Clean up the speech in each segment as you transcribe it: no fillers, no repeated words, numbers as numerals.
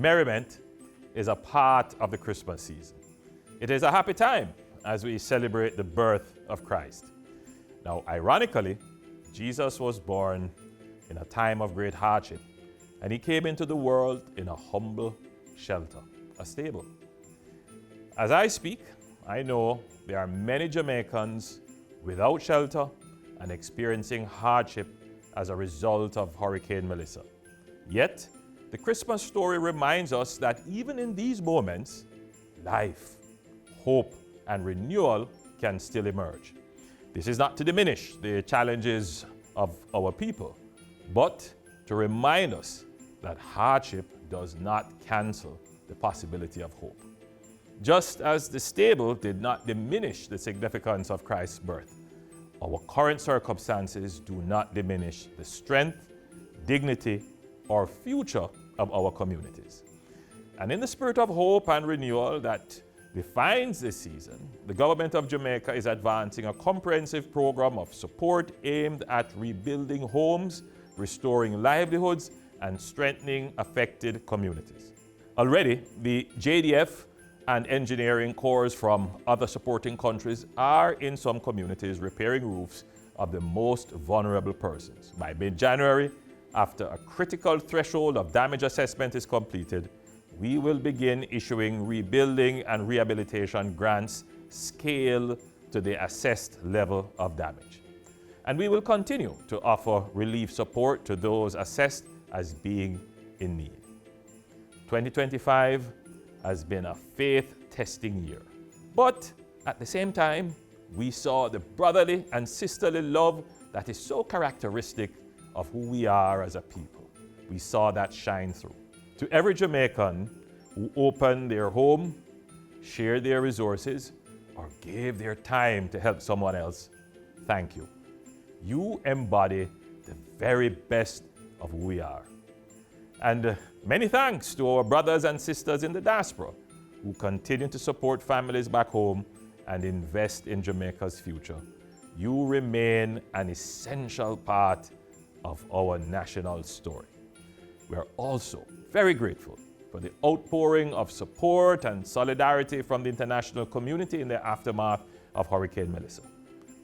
merriment is a part of the Christmas season. It is a happy time as we celebrate the birth of Christ. Now, ironically, Jesus was born in a time of great hardship, and he came into the world in a humble shelter, a stable. As I speak, I know there are many Jamaicans without shelter and experiencing hardship as a result of Hurricane Melissa. Yet, the Christmas story reminds us that even in these moments, life, hope, and renewal can still emerge. This is not to diminish the challenges of our people, but to remind us that hardship does not cancel the possibility of hope. Just as the stable did not diminish the significance of Christ's birth, our current circumstances do not diminish the strength, dignity, or future of our communities. And in the spirit of hope and renewal that defines this season, the government of Jamaica is advancing a comprehensive program of support aimed at rebuilding homes, restoring livelihoods, and strengthening affected communities. Already, the JDF and engineering corps from other supporting countries are in some communities repairing roofs of the most vulnerable persons. By mid-January, after a critical threshold of damage assessment is completed, we will begin issuing rebuilding and rehabilitation grants scaled to the assessed level of damage. And we will continue to offer relief support to those assessed as being in need. 2025 has been a faith-testing year. But at the same time, we saw the brotherly and sisterly love that is so characteristic of who we are as a people. We saw that shine through. To every Jamaican who opened their home, shared their resources, or gave their time to help someone else, thank you. You embody the very best of who we are. And many thanks to our brothers and sisters in the diaspora who continue to support families back home and invest in Jamaica's future. You remain an essential part of our national story. We are also very grateful for the outpouring of support and solidarity from the international community in the aftermath of Hurricane Melissa.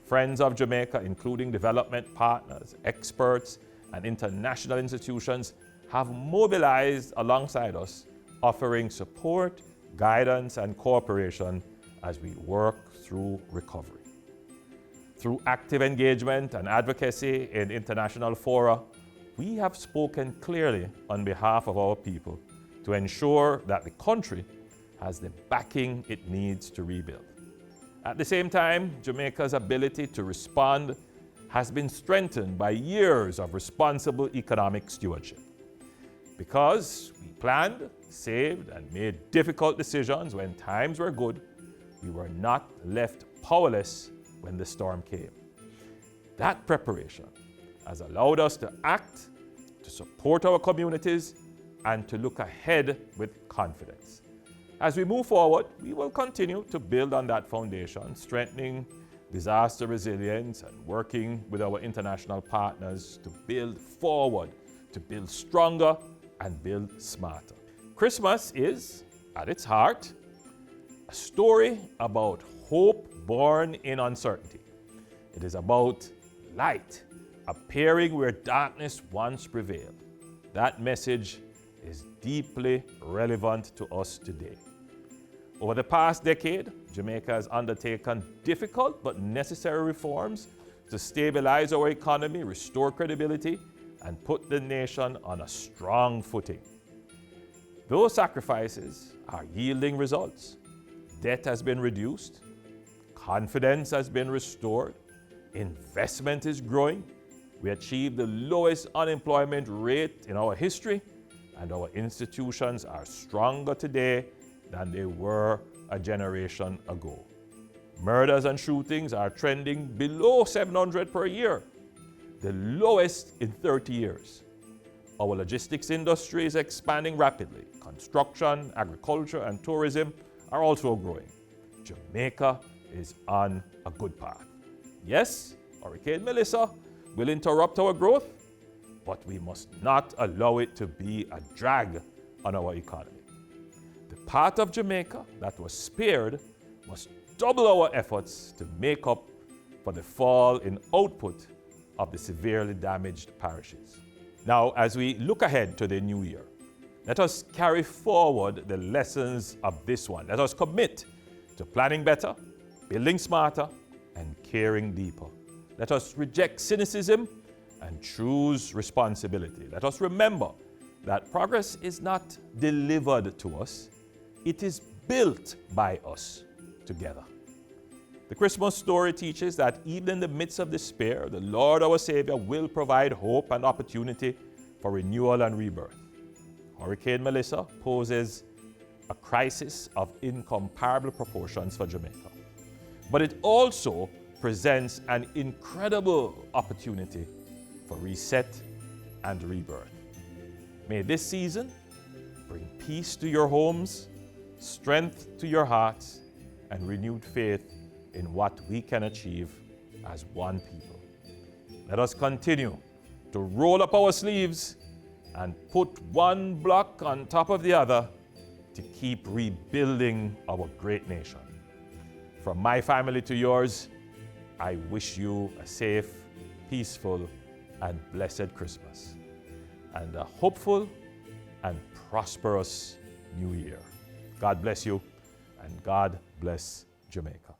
Friends of Jamaica, including development partners, experts, and international institutions, have mobilized alongside us, offering support, guidance, and cooperation as we work through recovery. Through active engagement and advocacy in international fora, we have spoken clearly on behalf of our people to ensure that the country has the backing it needs to rebuild. At the same time, Jamaica's ability to respond has been strengthened by years of responsible economic stewardship. Because we planned, saved, and made difficult decisions when times were good, we were not left powerless when the storm came. That preparation has allowed us to act, to support our communities, and to look ahead with confidence. As we move forward, we will continue to build on that foundation, strengthening disaster resilience and working with our international partners to build forward, to build stronger and build smarter. Christmas is, at its heart, a story about hope born in uncertainty. It is about light appearing where darkness once prevailed. That message is deeply relevant to us today. Over the past decade, Jamaica has undertaken difficult but necessary reforms to stabilize our economy, restore credibility, and put the nation on a strong footing. Those sacrifices are yielding results. Debt has been reduced, confidence has been restored, investment is growing, we achieved the lowest unemployment rate in our history, and our institutions are stronger today than they were a generation ago. Murders and shootings are trending below 700 per year, the lowest in 30 years. Our logistics industry is expanding rapidly. Construction, agriculture, and tourism are also growing. Jamaica is on a good path. Yes, Hurricane Melissa will interrupt our growth, but we must not allow it to be a drag on our economy. The part of Jamaica that was spared must double our efforts to make up for the fall in output of the severely damaged parishes. Now, as we look ahead to the new year, let us carry forward the lessons of this one. Let us commit to planning better, building smarter, and caring deeper. Let us reject cynicism and choose responsibility. Let us remember that progress is not delivered to us, it is built by us together. The Christmas story teaches that even in the midst of despair, the Lord our Savior will provide hope and opportunity for renewal and rebirth. Hurricane Melissa poses a crisis of incomparable proportions for Jamaica, but it also presents an incredible opportunity for reset and rebirth. May this season bring peace to your homes, strength to your hearts, and renewed faith in what we can achieve as one people. Let us continue to roll up our sleeves and put one block on top of the other to keep rebuilding our great nation. From my family to yours, I wish you a safe, peaceful, and blessed Christmas, and a hopeful and prosperous New Year. God bless you, and God bless Jamaica.